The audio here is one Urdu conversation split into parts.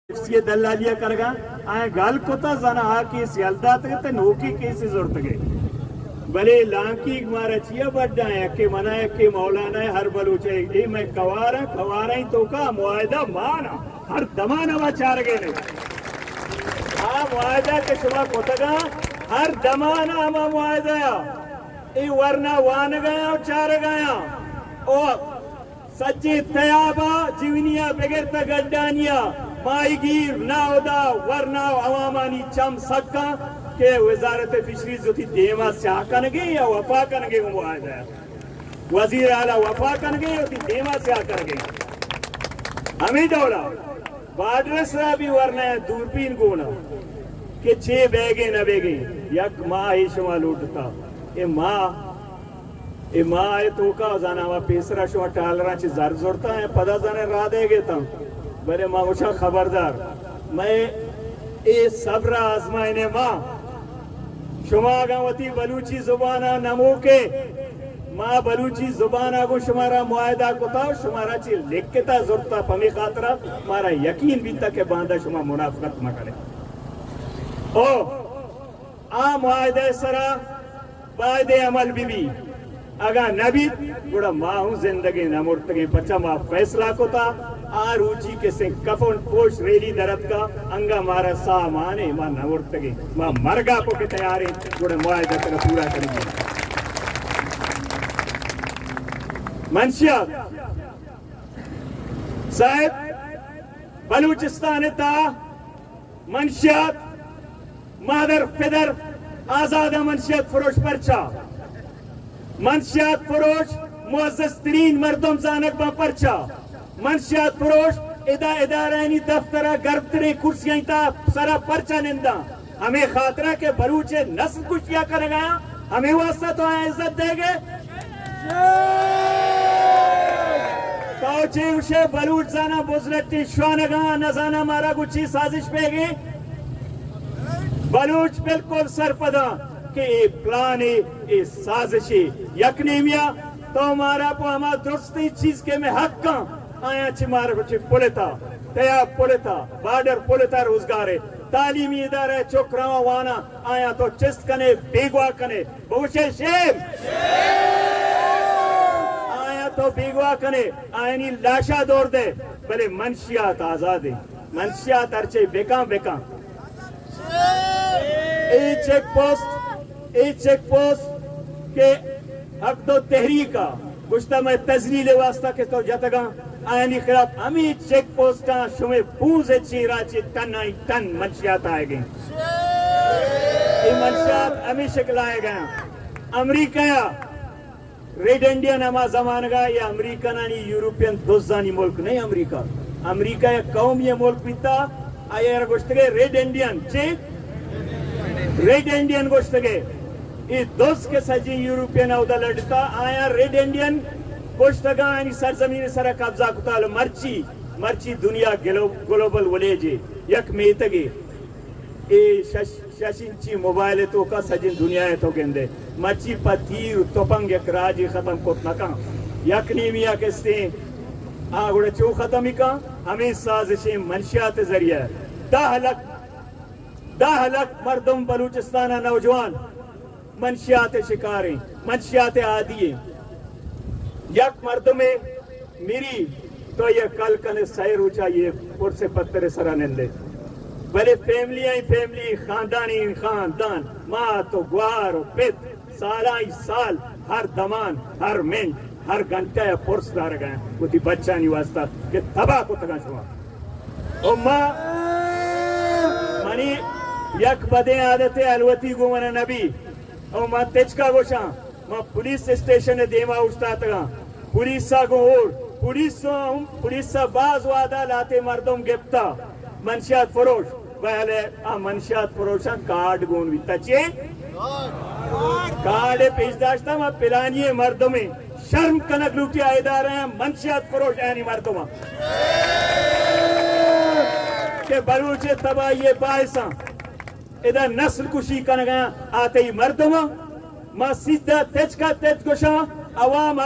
یہ دلالیا کرگا آئے گال کتا زنا آکی سیالدات تے نوکی کیسی زورت گئے بلے لانکی مارا چیا بڑھا ہے کہ منائے کہ مولانا ہے ہر بلوچے اے میں کوارا ہی تو کا معاہدہ مانا ہر دمانا وا چار گئے نے معاہدہ کے شما کتگا ہر دمانا ہما معاہدہ اے ورنہ وان گیا چار گیا اور سچی تیابا جیونیا بغیرتا گڈانیا مائی گیر ناودا ورنہ عوامانی چم سکا کہ وزارت فشریز جو تھی دیما سیاہ کنگے یا وفا کنگے وہ معاہدہ ہے وزیر اعلیٰ وفا کنگے یا تھی دیما سیاہ کنگے ہمیں دولا بارڈرس را بھی ورنہ دورپین گونا کہ 6 بیگے نہ بیگے یک ماہ ہی شما لوٹتا اے ماہ تو کا زانا ہوا پیسرا شما ٹالرا چی زر زورتا ہے پدا زانے را دے گے تا بلے ماں اچھا خبردار میں اے صبر آزمائنے ماں شما آگا وطی بلوچی زبانہ نمو کے ماں بلوچی زبانہ کو شمارا معاہدہ کتا شمارا چی لکھتا زورتا پمی خاطرہ مارا یقین بیتا کہ باندھا شما منافقت نہ کرے معاہدہ سرا باید عمل بھی اگا نبی گوڑا ماں ہوں زندگی نمورتگی پچھا ماں فیصلہ کو تا روچی کے سے کفن پوش ریلی درد کا انگا مارا سامانے ماں نمورتگی ماں مرگا کو کے تیارے گوڑا معاہدہ تک پورا کریں گے منشیات صاحب بلوچستان تا منشیات مادر فدر آزاد منشیات فروش پرچا منشیات فروش معزز ترین مردم زانک با پرچا منشیات فروش ادارانی دفترہ گرفترے کرسیاں تا سرا پرچا نندہ ہمیں خاطرہ کے بلوچے نسل کشیا کرے گا ہمیں واسطہ تو آئیں عزت دے گے توچے اسے بلوچ زانا بزرگتی شوانگاں نزانا مارا گچھی سازش پہ گے بلوچ بالکل سرپدہ کہ اے پلان اے سازشی یکنیمیا تو ہمارا پو ہما درستی چیز کے میں حق کان آیا چھ مارا بچے پولیتا تیاب پولیتا بارڈر پولیتا روزگارے تعلیمی ادارہ چکراں وانا آیا تو چست کنے بیگوا کنے بوشے شیم آیا تو بیگوا کنے آئینی لاشا دور دے بلے منشیات آزادے منشیات ارچے بیکاں اے چیک پوسٹ کے حق دو تحریکہ گشتہ میں تزلیل واسطہ کے تو جتگاں آئینی خراب ہمیں چیک پوسٹاں شمیں پوزے چیرا چی ٹن آئی ٹن منشیات آئے گئیں یہ منشیات ہمیں شکل آئے گئیں امریکہ ریڈ انڈین ہما زمانگا یہ امریکہ نانی یوروپین دوزانی ملک نہیں امریکہ یہ قومی ملک پیتا آیا گوشتگے ریڈ انڈین ریڈ انڈین گوشتگے یہ دوست کے سجی یوروپین اودا لڑتا آیا ریڈ انڈین گوشتگا آنی سرزمین سرا قبضہ کتال مرچی دنیا گلوبل ولیجے یک میتگے اے ششنچی موبائل تو کا سجن دنیا ہے تو گندے مرچی پتیر توپنگ یک راجی ختم کت نکا یک نیمیا کستے آگوڑا چو ختمی کا ہمیں سازشیں منشیات ذریعہ 10 لک مردم بلوچستانہ نوجوان منشیات شکاریں منشیات عادییں یک مردمیں میری تو یہ کل کنے سیر ہو چاہیے پر سے پتر سرانن لے بلے فیملی خاندان ماں تو گوار و پت سالائی سال ہر دمان ہر منٹ ہر گھنٹہ پرس دار گئے وہ تھی بچہ نہیں واسطہ کہ تباہ کو تگا شما او ماں منی یک بدیں عادت الوتی گو من نبی او ماں تجکا گوشاں ماں پولیس اسٹیشن دیما اٹھتا تگا پولیسا گو اور پولیسا باز وعدہ لاتے مردم گپتا منشیات فروش بہلے منشیات فروشاں کارڈ گون بھی تچے کارڈ پیش داشتا ماں پلانیے مردمیں شرم کنک لوٹی آئیدار ہیں منشیات فروش اینی مردمہ کہ بلوچے تباہی باعثاں ادھا نسل کشی کنگاں آتے ہی مردمہ ماں سیدھا تیج گوشاں عوام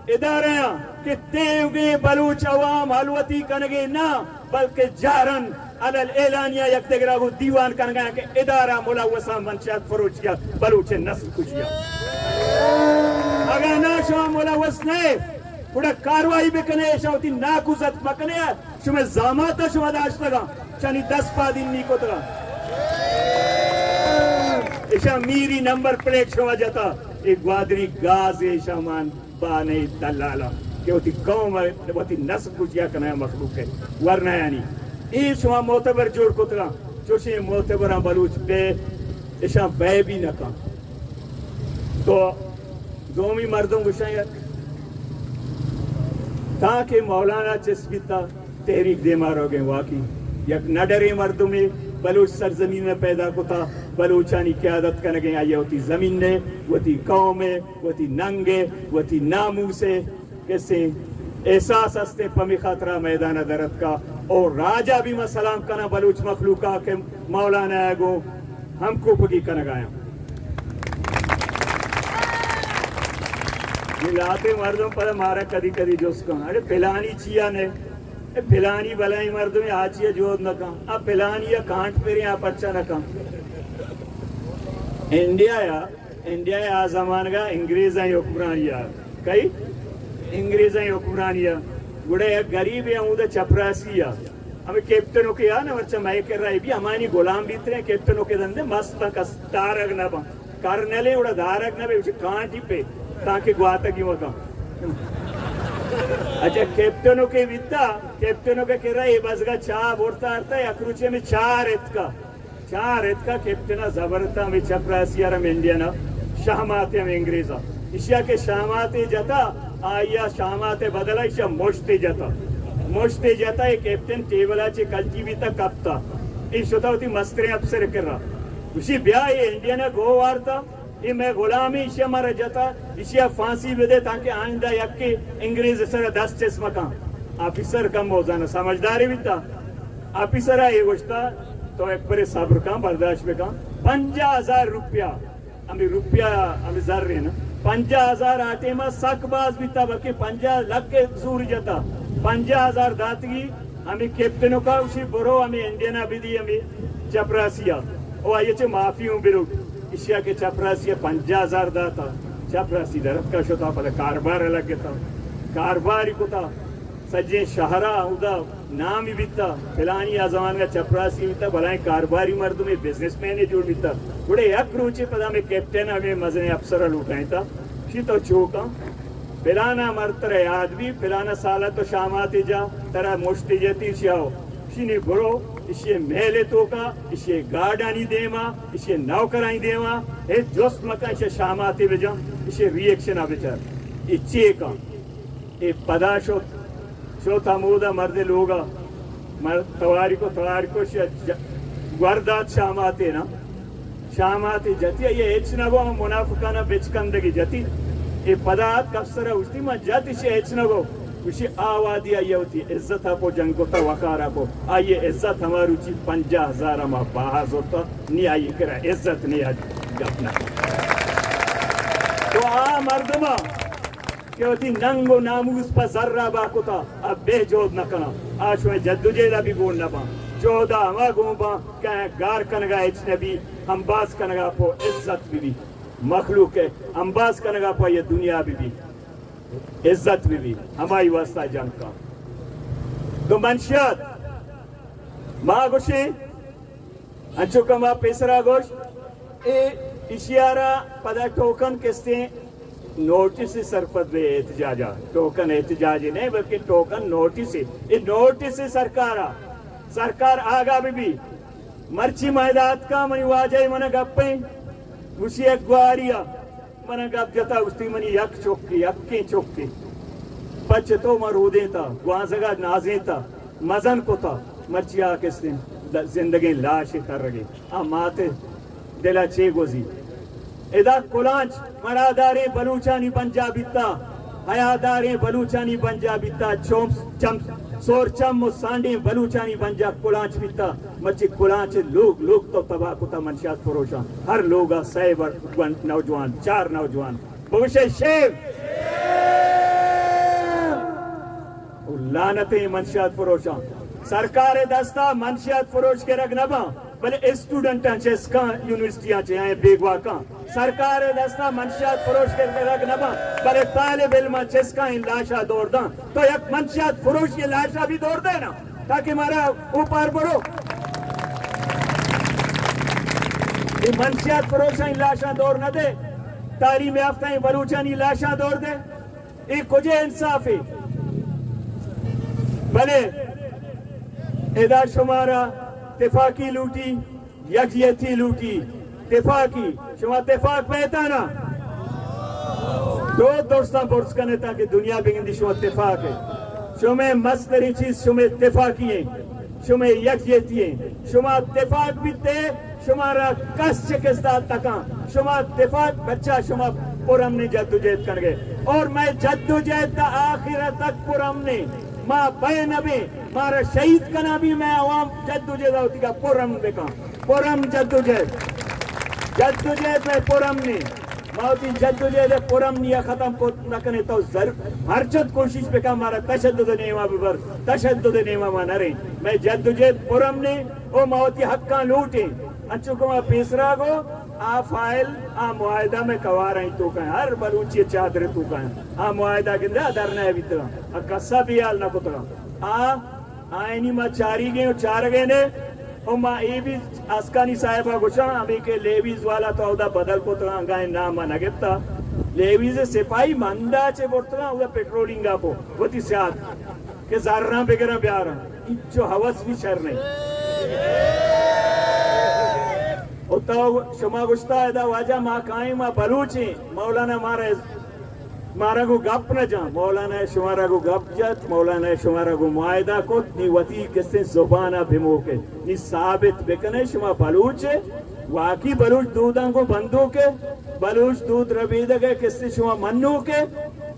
ادارے ہیں کہ تیوگے بلوچ عوام حلوتی کنگے نہ بلکہ جارن علل اعلانیہ یک دگرہ کو دیوان کنگا کہ ادارہ ملوثہ منشیات فروچ کیا بلوچ نسل کچھیا اگر نہ شما ملوث نہیں بڑا کاروائی بکنے شاوتی ناکوزت مکنے شما زاماتا شما داشت لگا چانی 10 پا دن نہیں کو ترا ایشا میری نمبر پلیٹ شما جاتا ایک گوادری گاز ایشا مان بانے دلالا کہ وہ تی قوم وہ تی نسل کچھیا کنایا مخلوق ہے ورنہ یعنی ای شما معتبر جوڑ کو ترا چوشی معتبران بلوچ بے ایشا بے بھی نکا تو دومی مردوں گشایا تاکہ مولانا چسبیتا تحریک دے مارو گئے واقعی یک نڈرے مردوں میں بلوچ سرزمین میں پیدا کو تھا بلوچانی قیادت کرنے گئے آئیے ہوتی زمین نے وہ تھی قوم ہے وہ تھی ننگے وہ تھی ناموس ہے کیسے احساس ہستے پمی خاطرہ میدان درد کا اور راجہ بھی میں سلام کنا بلوچ مخلوقہ کے مولانا ہے گو ہم کو پکی کنا گایا لاتے مردوں پر ہمارا کدی کدی جو اس کا ارے پلانی چیا نے پلانی بلائی مردوں میں آچیا جو نہ کہاں اب پلانی یا کانٹ پھر یہاں پرچا نہ کہاں انڈیا یا زمان کا انگریزاں حکمرانیہ کئی انگریزاں حکمرانیہ گڑے ایک غریب ہے ہوں دا چپراسی ہے ہمیں کیپٹنوں کے نا ورچہ میں کر رہا ہے بھی ہمانی غلام بیترے ہیں کیپٹنوں کے دندے مست با کس دارگ نہ با کرنلے اڑا دارگ نہ بے اسے کانٹی پہ تاکہ گواتا کی وقا اچھا کیپٹنوں کے بیتا کیپٹنوں کے کہہ رہا ہے بزگا چاہ بورتا آرتا ہے اکروچے میں چار اتکا کیپٹنہ زبرتا میں چپراسی آرہم انڈیانا شاماتے ہم انگریزا اشیاء کے شاماتے جاتا آیا شاماتے بدلا اشیاء موشتے جاتا ایک کیپٹن ٹیبلا چے کلچی بیتا کپتا اس شتا ہوتی مستریں افسر کر رہا اسی بیاہ یہ انڈیانا گو وارتا یہ میں غلامی اشیاء مارا جاتا اشیاء فانسی بدے تاکہ آئندہ یکی انگریز سر 10 چسمہ کام آفیسر کم ہوزانا سمجھداری بیتا آفیسر آئے گوشتا تو ایک پر صبر کام برداشت بے کام 50,000 روپیہ ہمیں روپیہ ہمیں ذر رہے نا 50,000 آٹے میں سک باز بیتا بلکہ 50 لگ کے زور جاتا 50,000 داتگی ہمیں کیپٹنوں کا اسی برو ہمیں انڈینا بھی دی ہمیں چپراسیہ او آئیے چھے معافی ہوں برو اشیاء کے چپراسیہ 50,000 داتا چپراسی درد کا شتا پہلے کاربار الگ گتا کارباری کو تا سجیں شہرہ ہودا نام ہی بیتا فلانی آزمان کا چپراسی بیتا بلائیں کارباری مردوں میں بزنس مین جوڑ بیتا بڑے یک روچے پدا میں کیپٹن ہمیں مزنے افسرہ لوٹائیں تا شی تو چوکا فلانا مرتر یاد بھی فلانا سالہ تو شاماتی جا ترہ مشتی جاتی شیاؤ شینی برو اسے میلے تو کا اسے گاڑانی دیما اسے نوکرائیں دیما ایک جوست مکہ اسے شاماتی بجا اسے ریئیکشن آبچار اچھے کا ایک پدا شوتا مودا مرد لوگا تواری کو گوردات شاماتے نا شاماتی جاتی یہ ایچنا گو منافقانہ بچکندگی جاتی یہ پدات کفسرہ ہوتی ماں جاتی سے ایچنا گو اسی آوادی آئیے ہوتی عزت آپ کو جنگو تا وقار آپ کو آئیے عزت ہمارو چی 50,000 ہما باہاز ہوتا نہیں آئیے کرا عزت نہیں آج گپنا تو مردمہ کہ ہوتی ننگ و ناموس پا ذرہ باکو تا اب بے جود نہ کنا آج میں جدو جیدہ بھی گون نہ با جودہ ہما گون با کہیں گار کنگا اجنبی ہم باز کنگا پو عزت بھی مخلوق ہے ہم باز کنگا پو یہ دنیا بھی عزت بھی ہماری واسطہ جنگ کا تو منشیات ماں گوشی انچو کما پیسرا گوش اشیارہ پدا ٹوکن کستے نوٹس سرپت بے احتجاجہ ٹوکن احتجاجی نہیں بلکہ ٹوکن نوٹس یہ نوٹس سرکار آگا بھی مرچی مہدات کا منی واجہ منہ گپیں گوشی ایک گواریا منہ گپ جتا استی منی یک چوکی پچ تو مرودیں تا گوانزگا نازیں تا مزن کو تا مرچی آکستے زندگی لاشی کر رگی ماتے دلا چے گوزی ادا کلانچ مرادارے بلوچانی پنجابی تا حیادارے بلوچانی پنجابی تا سور چم و سانڈے بلوچانی بنجا کلانچ بیتا مچی کلانچ لوگ تو تباہ کتا منشیات فروشان ہر لوگا سیبر نوجوان 4 نوجوان بوشے شیب لعنتیں منشیات فروشاں سرکار دستا منشیات فروش کے رگ نبا بلے اسٹوڈنٹاں چسکاں یونیورسٹیاں چاہیں بیگوا کاں سرکار دستا منشیات فروش کے رگ نبا بلے طالب علماں چسکاں ان لاشا دور داں تو یک منشیات فروش یہ لاشا بھی دور دے نا تاکہ مارا اوپر بڑھو یہ منشیات فروشاں ان لاشا دور نہ دے تعلیم یافتہ ہیں بلوچاں ان لاشا دور دے ایک کجے انصاف ہے بلے ادا شمارا اتفاقی لوٹی یکجہتی لوٹی اتفاقی شما اتفاق پہتانا دو دوستان پرس کرنے تاکہ دنیا بگندی شما اتفاق ہے شما مصدری چیز شما اتفاقی ہیں شما یکجہتی ہیں شما اتفاق بھی تے شمارا کس چکستہ تکاں شما اتفاق بچہ شما پرم نے جد و جہد کر گئے اور میں جد و جہد تا آخرت تک پرم نے ماں بے نبی مارا شہید کنا بھی میں عوام جد و جہد ہوتی کا پرم بکا پرم جد و جہد میں پرم نے ماوتی جد و جہد پرم نیا ختم کو نکنے تو ہر چد کوشش بکا مارا تشدد نیمہ ببر تشدد نیمہ ماں نہ رہیں میں جد و جہد پرم نے او ماوتی حقاں لوٹیں انچو کو پیسرا کو آ فائل آ معاہدہ میں کوار ہیں تو کہیں ہر بلوچی چادر تو کہیں آ معاہدہ کندے ادھر نہ بھی ترہ کسا بھی حال نہ کو ترہ آئینی ماں چاری گئے اور چار گئے نے اور ماں ای بھی اسکانی صاحبہ گوشاں ہمیں کہ لیویز والا تو اودا بدل کو ترہ گائیں نام نگتا لیویز سپاہی مندہ چے بورترہ اودا پیٹرولنگا پو وہ تی سیاد کہ زارنا بگرہ بیارا جو حوث بھی شر نہیں اتاو شما گشتا ہے دا واجہ ماں کائیں ماں بلوچیں مولانا مارا گو گپ نہ جاں مولانا شمارا گو گپ جات مولانا شمارا گو معاہدہ کو نی وطی کسے زبانہ بھمو کے نی ثابت بکنے شما بلوچے واقعی بلوچ دوداں کو بندو کے بلوچ دود ربیدہ کے کسے شما منو کے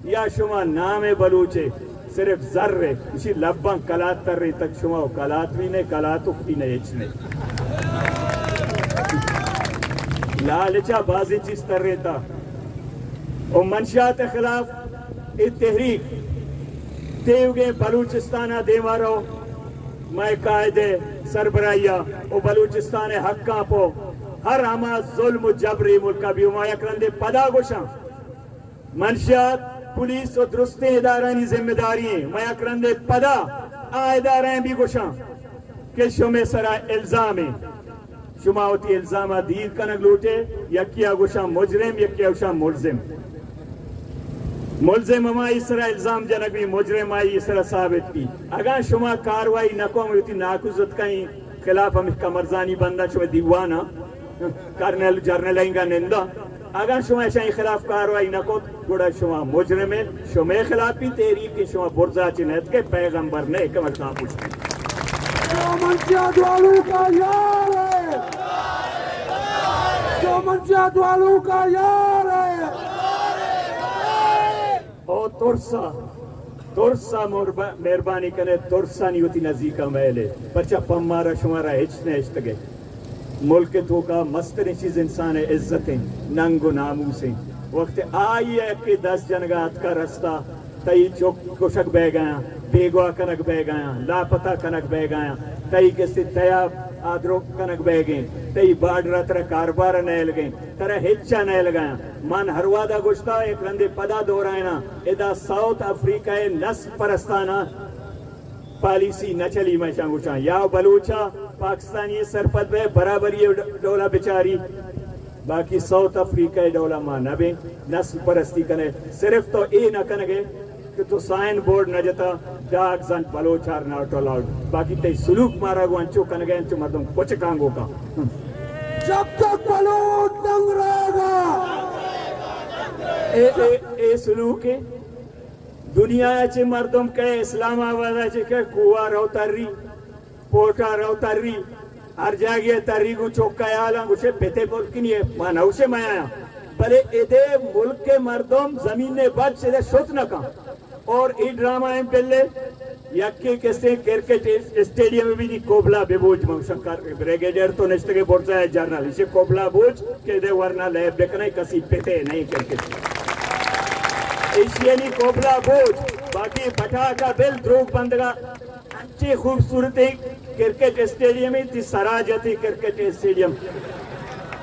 یا شما نام بلوچے صرف ذرے اسی لباں کلات تر رہی تک شما کلات بھی نہیں کلات اکتی نہیں اچنے لالچہ بازی چیز تر رہتا اور منشیات خلاف تحریک دیو گئے بلوچستانہ دیوارو میں قائدے سربراہیہ اور بلوچستان حقاں پو ہر ہما ظلم و جبری ملکہ بھی ہما یکرندے پدا گوشاں منشیات پولیس و درستے ادارانی ذمہ داری ہیں میں یکرندے پدا اداریں بھی گوشاں کہ شمع سرا الزام ہیں شما ہوتی الزامہ دید کنگ لوٹے یکیا گوشاں مجرم یکیا گوشاں ملزم ہما اس طرح الزام جنگ بھی مجرم آئی اس طرح ثابت کی اگر شما کاروائی نکو ہم ہوتی ناکوزت کہیں خلاف ہم کمرزانی بندہ شما دیوانا کرنل جرنل آئیں گا نندہ اگر شما ایسا خلاف کاروائی نکو گوڑا شما مجرم ہے شما خلاف بھی تحریک کی شما برزا چنہت کے پیغمبر نے کمرزان پوچھتے جو منشیات والوں کا یار ہے جو منشیات والوں کا یار ہے او ترسا مہربانی کنے ترسا نہیں ہوتی نزدیکا محلے پرچہ پمارا شمارا ہچنے ہچت گئے ملک تو کا مستر چیز انسان عزتیں ننگ و ناموسیں وقت آئی ہے کہ 10 جنگات کا رستہ تئی چوک کشک بے گیا بیگوا کنک بے گیا لاپتہ کنک بے گیا تئی کسی تیاب آدھرو کنک بے گئیں تئی باڈرہ ترہ کاربار نیل گئیں ترہ ہچا نیل گیا من ہروادا گشتا ایک رندے پدا دورائنا ادا ساؤتھ افریقہ نسل پرستانہ پالیسی نہ چلی میں شانگوشاں یا بلوچا پاکستانی سرپد بے برابری ڈولا بچاری باقی ساؤتھ افریقہ ڈولا ماں نہ بے نسل پرستی کنے صرف تو اے نہ کنگے کہ تو سائن بورڈ نہ جتا ڈاک زن بلوچار ناٹ الاؤڈ باقی تے سلوک مارا گو انچو کنگے انچو مردم کچھ کانگو کا جب تک بلوچ دنگ رہے گا اے سلوک ہے دنیا چے مردم کے اسلام آبادہ چے کہ کوہ رو تری پوٹا رو تری ہر جاگے تری گو چوکا یالا گوشے پیتے ملک نہیں ہے ماناو سے میں آیا بلے ایدے ملک کے مردم زمین بچ سے شت نہ کھا اور ای ڈرامہ ہیں پہلے یکی کسے کرکٹ اسٹیڈیم میں بھی نہیں کوبلا بے بوجھ شنکر بریگیڈر تو نشتگے بورتا ہے جرنل اسے کوبلا بوجھ کہ دے ورنہ لے بکنے کسی پیتے نہیں کرکٹ اسے نہیں کوبلا بوجھ باقی پٹھا کا بل دروگ بندگا اچھی خوبصورتی کرکٹ اسٹیڈیم تی سراجتی کرکٹ اسٹیڈیم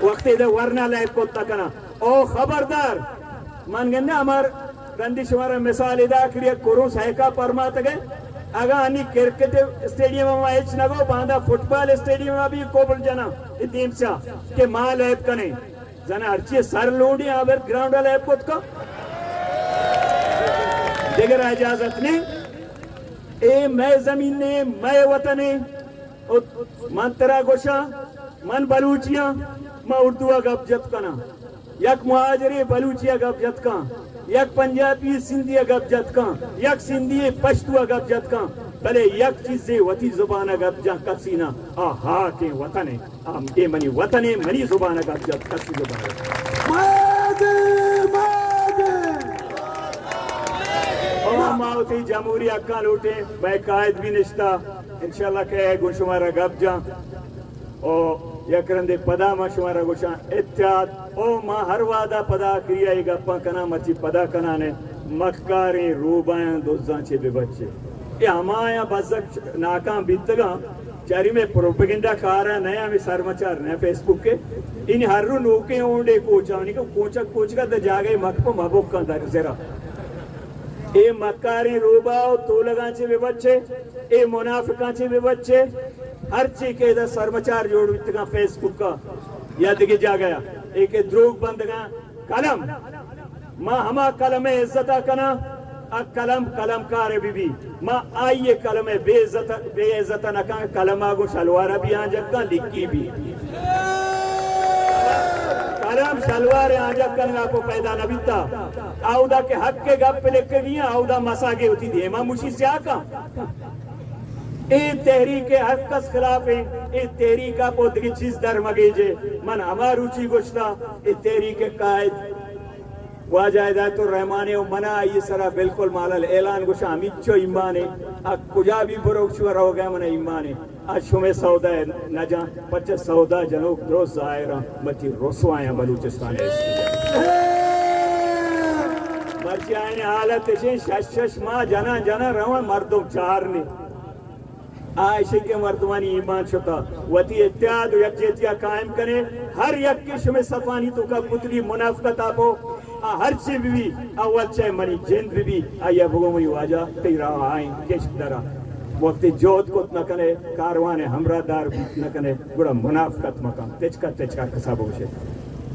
وقتی دے ورنہ لائف کو تکنا او خبردار من گندے ہمار گندی شمارا مثال ادا کریے کروس ہیکا پرمات گئے اگا انی کرکٹ اسٹیڈیم میں ایچ نگو باندھا فٹ بال اسٹیڈیم میں بھی کوبل جنا اتیم سا کہ ماں لائف کنے زنا ہرچی سر لونڈی آبر گراؤنڈ لائف کو تکا دیگر اجازت نہیں اے میں زمین نے میں وطنے من ترا گوشا من بلوچیاں میں اردو گپ جت کنا یک مہاجری بلوچیا گپ جت کان یک پنجابی سندھی گپ جت کان یک سندھی پشتو گپ جت کان بلے یک چیزیں وطی زبان گپ جا کسینا آہا کے وطنے اے منی وطنے منی زبان گپ جت کسی زبان ماوتی جمہوریہ کا لوٹے بے قائد بھی نشتا انشاءاللہ کہے گو شمارا گپ جا او یکرندے پدا ما شمارا گوشا اتحاد او ما ہر وعدہ پدا کریا ای گپا کنا مچی پدا کنا نے مکاریں روبائیں دوزاں چھے بے بچے یہ ہمایا بزک ناکام بیتگا چاری میں پروپیگنڈا کارا نیا میں سرمچار نیا فیس بک کے ان ہر رو نوکے اونڈے کوچا انہی کو کوچا کا دا جاگئے مکپا مبوک کا در زیرہ اے مکاریں روباؤ تو لگاں چھے بے بچے اے منافقاں چھے بے بچے ہر چی کے دا سرمچار جوڑ بیتگا فیس بک کا یا دگی جا گیا ایک دروگ بندگا کلم ما ہما کلم عزتہ کنا کلم کلم کار بی ما آئیے کلم بے عزتہ نکا کلم آگو شلوارہ بھی آنجا لکھی بھی کلم شلوار آنجا کنگا کو پیدا نبیتا آؤدا کے حق کے گپ پہ لکھ کے گیا آؤدا مساگے ہوتی دی امام مشی سے آکا اے تحریک حق کس خلاف ہے اے تحریک آپ دگی چیز در مگے جے من ہما روچی گوشتا اے تحریک قائد واجہ ہدایت الرحمانی و منع یہ سرا بالکل مالل اعلان گوشا امید چو ایمانے کجا بھی بروک شور ہو گیا من ایمانے آج شمیں سودا ہے نجاں پچھا سودا جنوک دروس ظاہرہ بچی رسوائیں بلوچستان ہے مرچی آئین حالت شیں شش ماہ جنا روان مردم چار نے عائشہ کے مردمانی ایمان شتا وطی اتحاد و یکجہتیہ قائم کرے ہر یک کی شمع صفانی تو کا پتلی منافقت آپو ہر چی بھی اول چاہے منی جند بھی آیا بگو منی واجہ تیرا آئیں کشت درہ وقتی جود کت نکنے کاروان ہمراہ دار نکنے گوڑا منافقت مقام تچکا کسا بوشے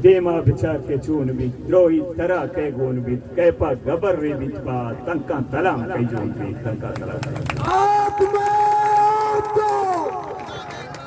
دیما بچار کے چون بھی دروہی ترہ کئے گون بھی کئے پا گبر ری بھی با تنکان تلام کئی جو بھی تنکان تلام